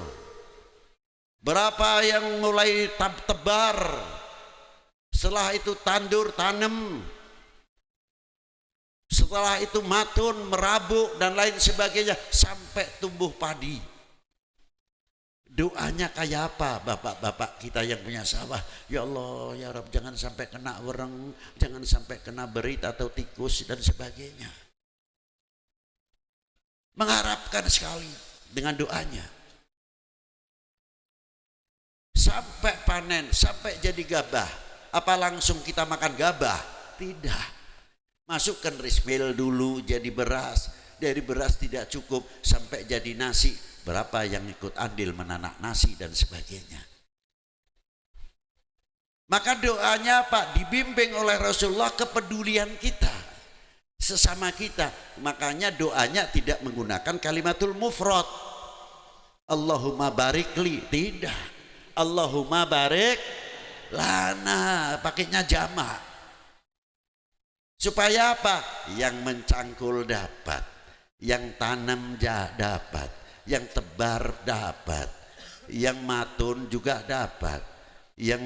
berapa yang mulai tebar, setelah itu tandur tanam, setelah itu matun, merabuk dan lain sebagainya sampai tumbuh padi. Doanya kayak apa bapak-bapak kita yang punya sawah? Ya Allah, ya Rabb, jangan sampai kena wereng, jangan sampai kena berit atau tikus dan sebagainya. Mengharapkan sekali dengan doanya. Sampai panen, sampai jadi gabah. Apa langsung kita makan gabah? Tidak. Masukkan rice mill dulu jadi beras. Dari beras tidak cukup sampai jadi nasi. Berapa yang ikut andil menanak nasi dan sebagainya. Maka doanya Pak dibimbing oleh Rasulullah kepedulian kita sesama kita. Makanya doanya tidak menggunakan kalimatul mufrad. Allahumma barikli, tidak. Allahumma barik lana, pakainya jamak. Supaya apa? Yang mencangkul dapat, yang tanam dapat, yang tebar dapat, yang matun juga dapat, yang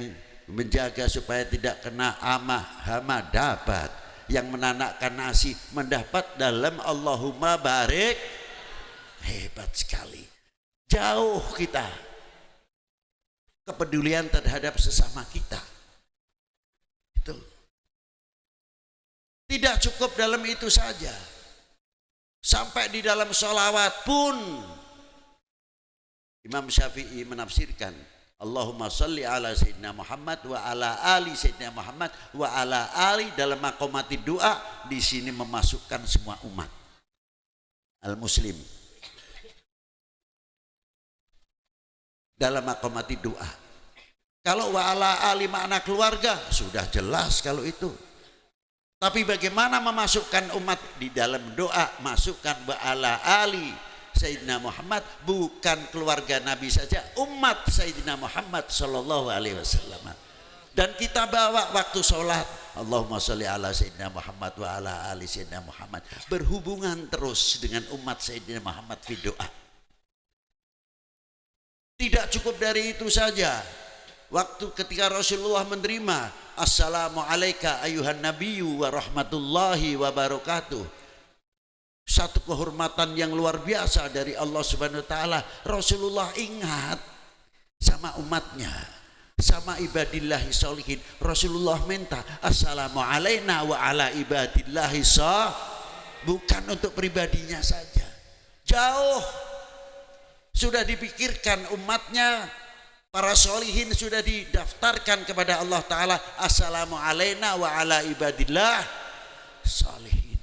menjaga supaya tidak kena hama dapat, yang menanakkan nasi mendapat dalam Allahumma barik. Hebat sekali. Jauh kita kepedulian terhadap sesama kita. Itu tidak cukup dalam itu saja. Sampai di dalam sholawat pun Imam Syafi'i menafsirkan Allahumma salli ala Sayyidina Muhammad wa ala ali Sayyidina Muhammad wa ala ali dalam maqamati doa. Di sini memasukkan semua umat al-muslim dalam maqamati doa. Kalau wa ala ali makna keluarga sudah jelas kalau itu. Tapi bagaimana memasukkan umat di dalam doa? Masukkan wa ala ali Sayyidina Muhammad, bukan keluarga Nabi saja, umat Sayyidina Muhammad sallallahu alaihi wasallam. Dan kita bawa waktu sholat Allahumma sholli ala Sayyidina Muhammad wa ala ali Sayyidina Muhammad, berhubungan terus dengan umat Sayyidina Muhammad di doa. Tidak cukup dari itu saja. Waktu ketika Rasulullah menerima assalamu alayka ayuhan nabiyyu wa rahmatullahi wa barakatuh, satu kehormatan yang luar biasa dari Allah Subhanahu wa taala. Rasulullah ingat sama umatnya, sama ibadillahi sholihin. Rasulullah minta assalamu alayna wa ala ibadillahi bukan untuk pribadinya saja. Jauh sudah dipikirkan umatnya, para sholihin sudah didaftarkan kepada Allah Ta'ala assalamu alayna wa ala ibadillah sholihin.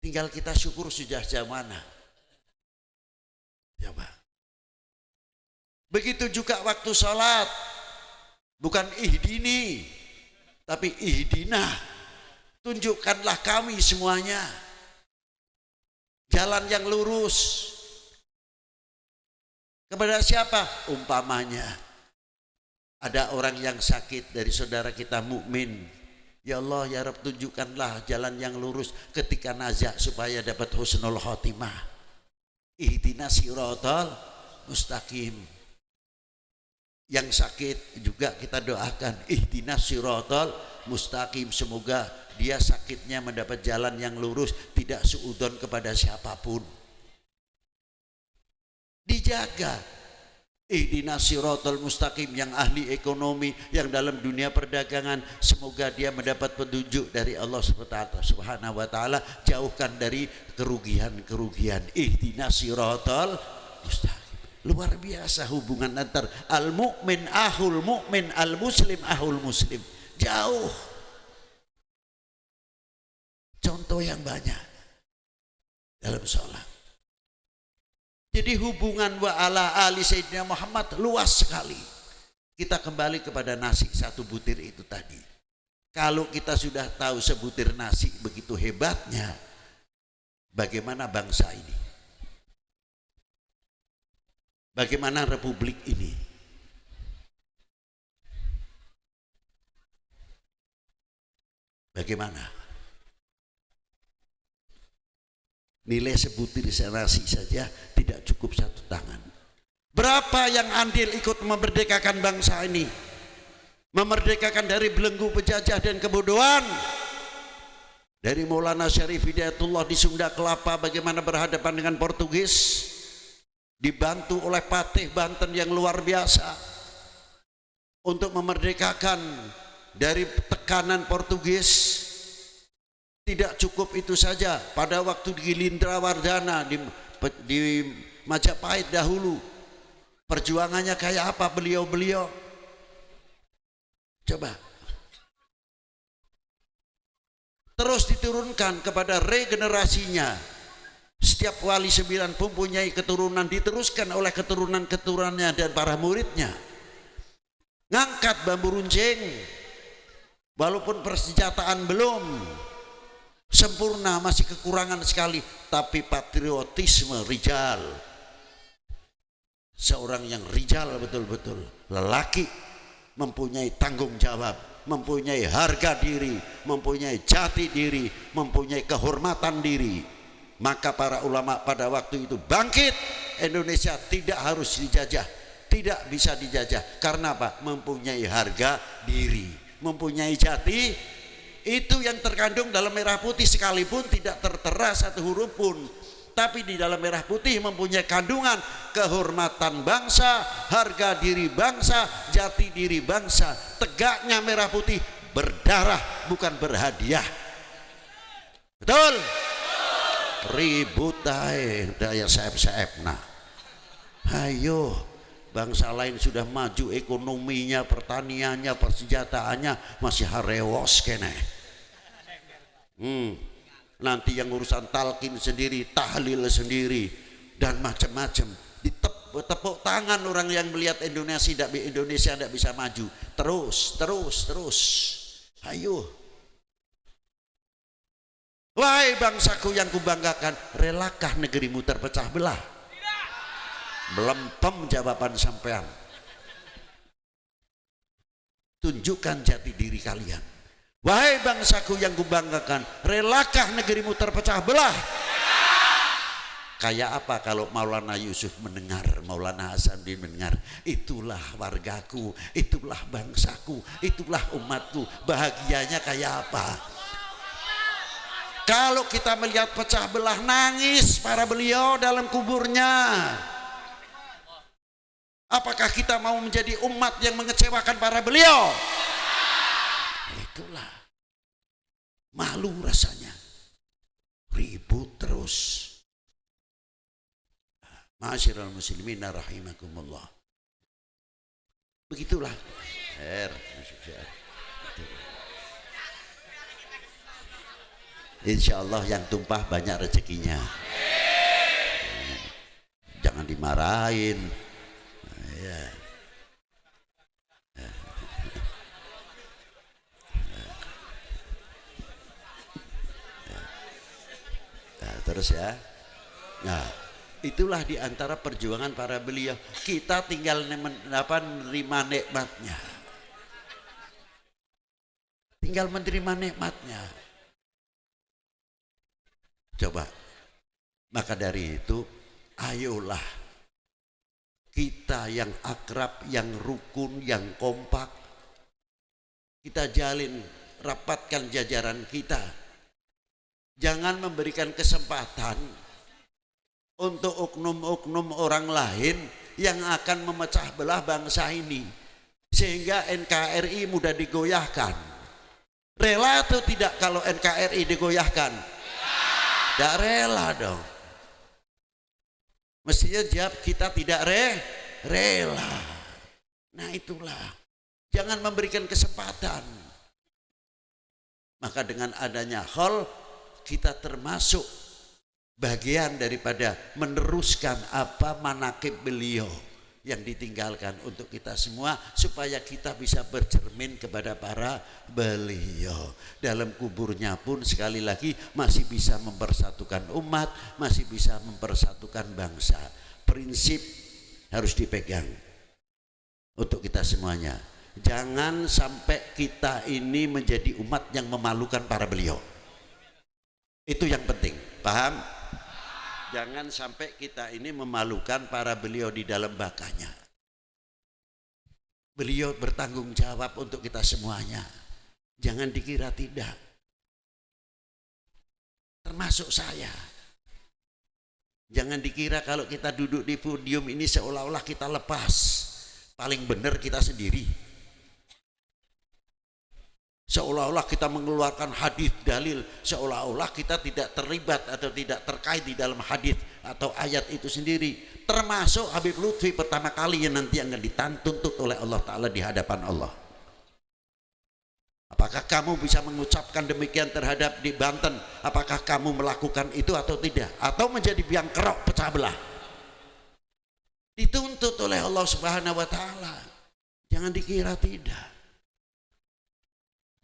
Tinggal kita syukur sudah jauh mana. Coba. Begitu juga waktu sholat, bukan ihdini tapi ihdina, tunjukkanlah kami semuanya jalan yang lurus. Kepada siapa? Umpamanya ada orang yang sakit dari saudara kita mukmin, ya Allah ya Rabb, tunjukkanlah jalan yang lurus ketika nazak supaya dapat husnul khotimah. Ihdinas siratal mustaqim. Yang sakit juga kita doakan ihdinas siratal mustaqim, semoga dia sakitnya mendapat jalan yang lurus, tidak suudzon kepada siapapun. Dijaga ihdinas siratal mustaqim. Yang ahli ekonomi, yang dalam dunia perdagangan, semoga dia mendapat petunjuk dari Allah Subhanahu wa taala, jauhkan dari kerugian-kerugian. Ihdinas siratal mustaqim. Luar biasa hubungan antar al mukmin ahul mukmin, al muslim ahul muslim. Jauh. Contoh yang banyak dalam sholat. Jadi hubungan wa ala ali Sayyidina Muhammad luas sekali. Kita kembali kepada nasi satu butir itu tadi. Kalau kita sudah tahu sebutir nasi begitu hebatnya, bagaimana bangsa ini? Bagaimana republik ini? Bagaimana? Nilai sebutir nasi saja tidak cukup satu tangan. Berapa yang andil ikut memerdekakan bangsa ini? Memerdekakan dari belenggu penjajah dan kebodohan. Dari Maulana Syarif Hidayatullah di Sunda Kelapa bagaimana berhadapan dengan Portugis, dibantu oleh Patih Banten yang luar biasa untuk memerdekakan dari tekanan Portugis. Tidak cukup itu saja, pada waktu di Gilindrawardana di Majapahit dahulu, perjuangannya kayak apa beliau-beliau? Coba. Terus diturunkan kepada regenerasinya. Setiap wali 9 mempunyai keturunan, diteruskan oleh keturunan-keturunannya dan para muridnya. Ngangkat bambu runcing, walaupun persenjataan belum sempurna, masih kekurangan sekali, tapi patriotisme rijal. Seorang yang rijal betul-betul, lelaki, mempunyai tanggung jawab, mempunyai harga diri, mempunyai jati diri, mempunyai kehormatan diri. Maka para ulama pada waktu itu bangkit. Indonesia tidak harus dijajah, tidak bisa dijajah. Karena apa? Mempunyai harga diri, mempunyai jati. Itu yang terkandung dalam merah putih, sekalipun tidak tertera satu huruf pun. Tapi di dalam merah putih mempunyai kandungan kehormatan bangsa, harga diri bangsa, jati diri bangsa. Tegaknya merah putih berdarah, bukan berhadiah. Betul? Ribut daya saep-saep. Nah, ayo, bangsa lain sudah maju ekonominya, pertaniannya, persenjataannya, masih harewos kene. Nanti yang urusan talqin sendiri, tahlil sendiri, dan macam-macam. Ditepuk tangan orang yang melihat Indonesia tidak bisa maju. Terus. Ayo. Wahai bangsaku yang kubanggakan, relakah negerimu terpecah belah? Melempem jawaban sampean. Tunjukkan jati diri kalian. Wahai bangsaku yang kubanggakan, relakah negerimu terpecah belah? Kayak apa kalau Maulana Yusuf mendengar, Maulana Hasanuddin mendengar, itulah wargaku, itulah bangsaku, itulah umatku, bahagianya kayak apa? Kalau kita melihat pecah belah, nangis para beliau dalam kuburnya. Apakah kita mau menjadi umat yang mengecewakan para beliau? Itulah malu rasanya, ribut terus. Ma'asyiral muslimin rahimakumullah. Begitulah. Insya Allah yang tumpah banyak rezekinya. Jangan dimarahin. Ya. Terus ya. Nah, itulah diantara perjuangan para beliau. Kita tinggal menerima nikmatnya. Tinggal menerima nikmatnya. Coba. Maka dari itu, ayolah kita yang akrab, yang rukun, yang kompak, kita jalin, rapatkan jajaran kita. Jangan memberikan kesempatan untuk oknum-oknum orang lain yang akan memecah belah bangsa ini, sehingga NKRI mudah digoyahkan. Rela atau tidak kalau NKRI digoyahkan? Tidak rela dong. Mestinya jawab kita tidak rela. Nah itulah, jangan memberikan kesempatan. Maka dengan adanya hal, kita termasuk bagian daripada meneruskan apa manakib beliau yang ditinggalkan untuk kita semua, supaya kita bisa bercermin kepada para beliau. Dalam kuburnya pun sekali lagi masih bisa mempersatukan umat, masih bisa mempersatukan bangsa. Prinsip harus dipegang untuk kita semuanya. Jangan sampai kita ini menjadi umat yang memalukan para beliau. Itu yang penting, paham? Jangan sampai kita ini memalukan para beliau di dalam bakanya. Beliau bertanggung jawab untuk kita semuanya. Jangan dikira tidak. Termasuk saya. Jangan dikira kalau kita duduk di podium ini seolah-olah kita lepas. Paling benar kita sendiri. Seolah-olah kita mengeluarkan hadis dalil, seolah-olah kita tidak terlibat atau tidak terkait di dalam hadis atau ayat itu sendiri. Termasuk Habib Lutfi pertama kali yang nanti akan dituntut oleh Allah Ta'ala di hadapan Allah. Apakah kamu bisa mengucapkan demikian terhadap di Banten? Apakah kamu melakukan itu atau tidak? Atau menjadi biang kerok pecah belah? Dituntut oleh Allah Subhanahu wa Ta'ala. Jangan dikira tidak.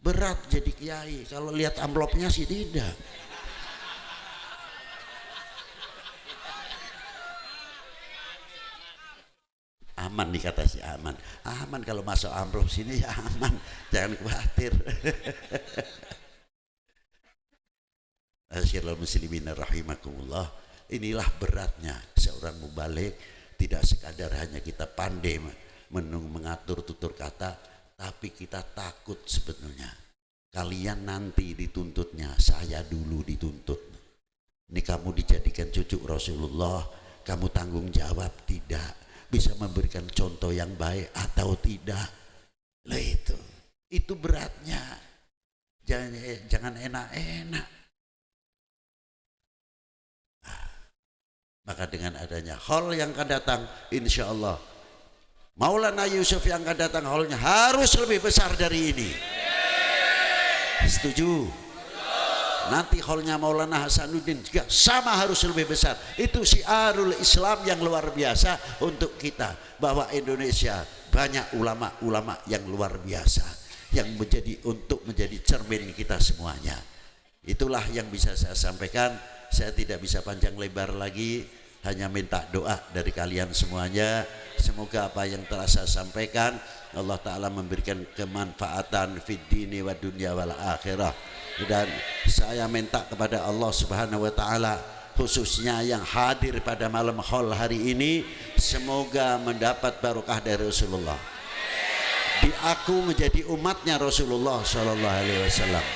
Berat jadi kiai, kalau lihat amplopnya sih tidak. Aman nih kata si Aman. Aman kalau masuk amplop sini ya aman, jangan khawatir. Asyirul muslimin rahimakumullah. Inilah beratnya seorang mubalik. Tidak sekadar hanya kita pandai mengatur tutur kata, tapi kita takut sebetulnya. Kalian nanti dituntutnya, saya dulu dituntut. Ini kamu dijadikan cucu Rasulullah, kamu tanggung jawab tidak? Bisa memberikan contoh yang baik atau tidak? Lah itu beratnya. Jangan enak-enak. Maka dengan adanya hall yang akan datang, insya Allah Maulana Yusuf yang akan datang hallnya harus lebih besar dari ini. Setuju? Nanti hallnya Maulana Hasanuddin juga sama harus lebih besar. Itu syiarul Islam yang luar biasa untuk kita, bahwa Indonesia banyak ulama-ulama yang luar biasa yang menjadi cermin kita semuanya. Itulah yang bisa saya sampaikan. Saya tidak bisa panjang lebar lagi, hanya minta doa dari kalian semuanya. Semoga apa yang telah saya sampaikan Allah Ta'ala memberikan kemanfaatan fid dini wa dunya wal akhirah. Dan saya minta kepada Allah Subhanahu wa Ta'ala, khususnya yang hadir pada malam haul hari ini, semoga mendapat barokah dari Rasulullah, diaku menjadi umatnya Rasulullah Sallallahu Alaihi Wasallam,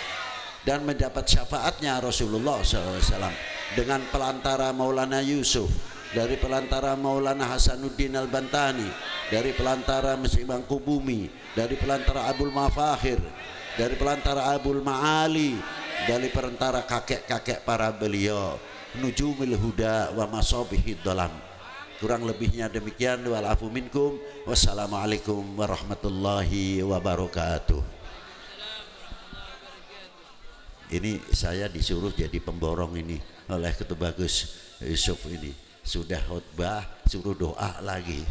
dan mendapat syafaatnya Rasulullah SAW dengan pelantara Maulana Yusuf, dari pelantara Maulana Hasanuddin Al-Bantani, dari pelantara Masih Bangku Bumi, dari pelantara Abul Mafakhir, dari pelantara Abul Ma'ali, dari pelantara kakek-kakek para beliau, Nujumil Huda wa Masabihid Dalam. Kurang lebihnya demikian. Walafu minkum. Wassalamualaikum warahmatullahi wabarakatuh. Ini saya disuruh jadi pemborong ini oleh Ketua Bagus Yusuf ini. Sudah khutbah, suruh doa lagi.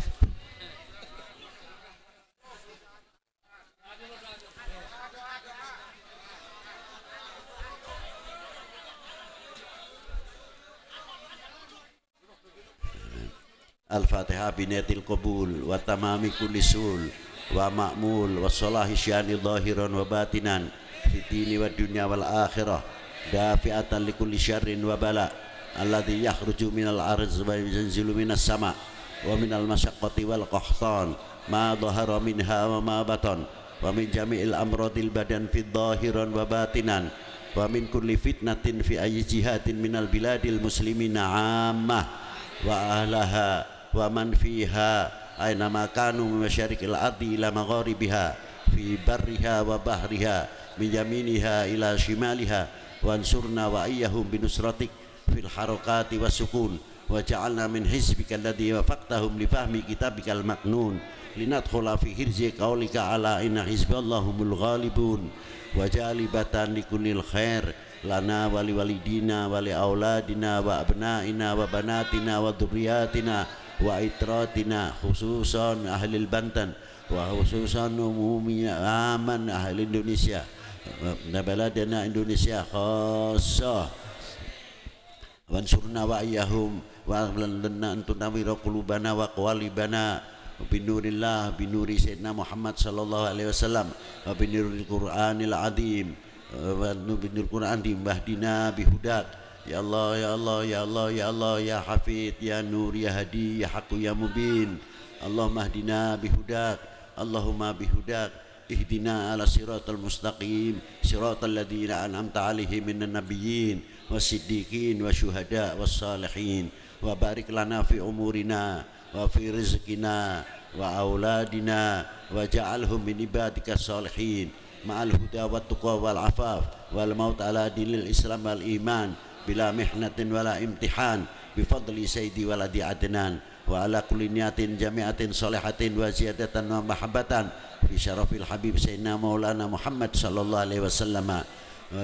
Al-Fatihah binatil qabul wa tamami kulli sul wa ma'mul wa salahi syani zahiran wa batinan fi dini wa dunya wal akhirah dafi'atan li kulli syarrin wa bala alladhi yakhruju minal arz wa yanzilu minas sama wa minal masyaqqati wal qahtan ma dhahara minha wa ma batan wa min jami'il amradil badan fi zahiran wa batinan wa min kulli fitnatin fi ayyi jihatin minal biladil muslimina ammah wa ahlaha wa man fiha aina ma kanu min masyariqil ardi ila magharibiha fi barriha wa bahriha min yaminiha ila shimaliha wa ansurna wa iyyahum binusratik fil harakati was sukun wa ja'alna min hizbika alladhi wafaqtahum li fahmi kitabikal maknun linadkhula fi hirzi qaulika ala inna hizballahumul ghalibun wa jalibatan likulil khair lana wali walidina wali auladina wa abnaina wa banatina wa dzurriyyatina wa itratina khususan ahli Banten wa khususan umumnya aman ahli Indonesia baladana Indonesia khassah wansurna wa iyyahum wa lana antu nawira qulubana wa qawalibana binurillah binuri sayyidina Muhammad sallallahu alaihi wasallam wa binuril Qur'anil azim wa binuril Qur'an dibahdina bihudak ya Allah ya Allah ya Allah ya Allah ya Hafid ya Nur ya Hadi ya Haqq ya Mubin Allahumma hdina bihudak Allahumma bihudak ihdina ala siratal mustaqim siratal ladzina an'amta alaihim minan nabiyyin wasiddiqin wasyuhada wassalihin wa barik lana fi umurina wa fi rizqina wa auladina wa ja'alhum min ibadika salihin ma'al huda wa tuqa wal afaf wal maut ala dinil islam wal iman bila mihnatin wala imtihan bifadli sayyidi waladi adnan wa ala kulli niyatin jami'atin salihatin wa ziyadatan wa mahabbatan fi syarafil habib sayyidina maulana Muhammad sallallahu alaihi wasallam wa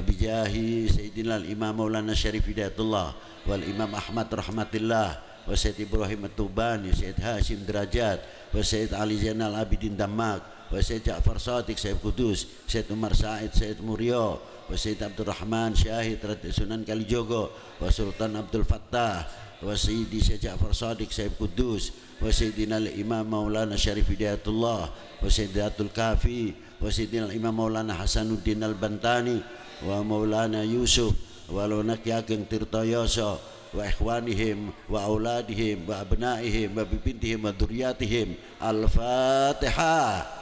bijahi sayyidina al-imam maulana syarif hidayatullah wal imam Ahmad rahmatillah wa sayyid Ibrahim at-Tubani sayyid Hashim Derajat wa sayyid Ali Zainal Abidin Damak wa sayyid Ja'far Shadiq sayyid Kudus sayyid Umar Said sayyid Muryo wa sayyid Abdurrahman Syahid Sunan Kalijogo wa Sultan Abdul Fattah wa sayyidi sayyid Ja'far Shadiq sayyid Kudus wa sayyidina al-imam maulana Syarif Hidayatullah wa sayyidatul Kafi wa sayyidina al-imam maulana Hasanuddin al-Bantani wa maulana Yusuf wa lunaki ageng Tirtoyoso wa ikhwanihim wa auladihim wa abnaihim wa bibintihim wa dzurriyyatihim al-Fatihah.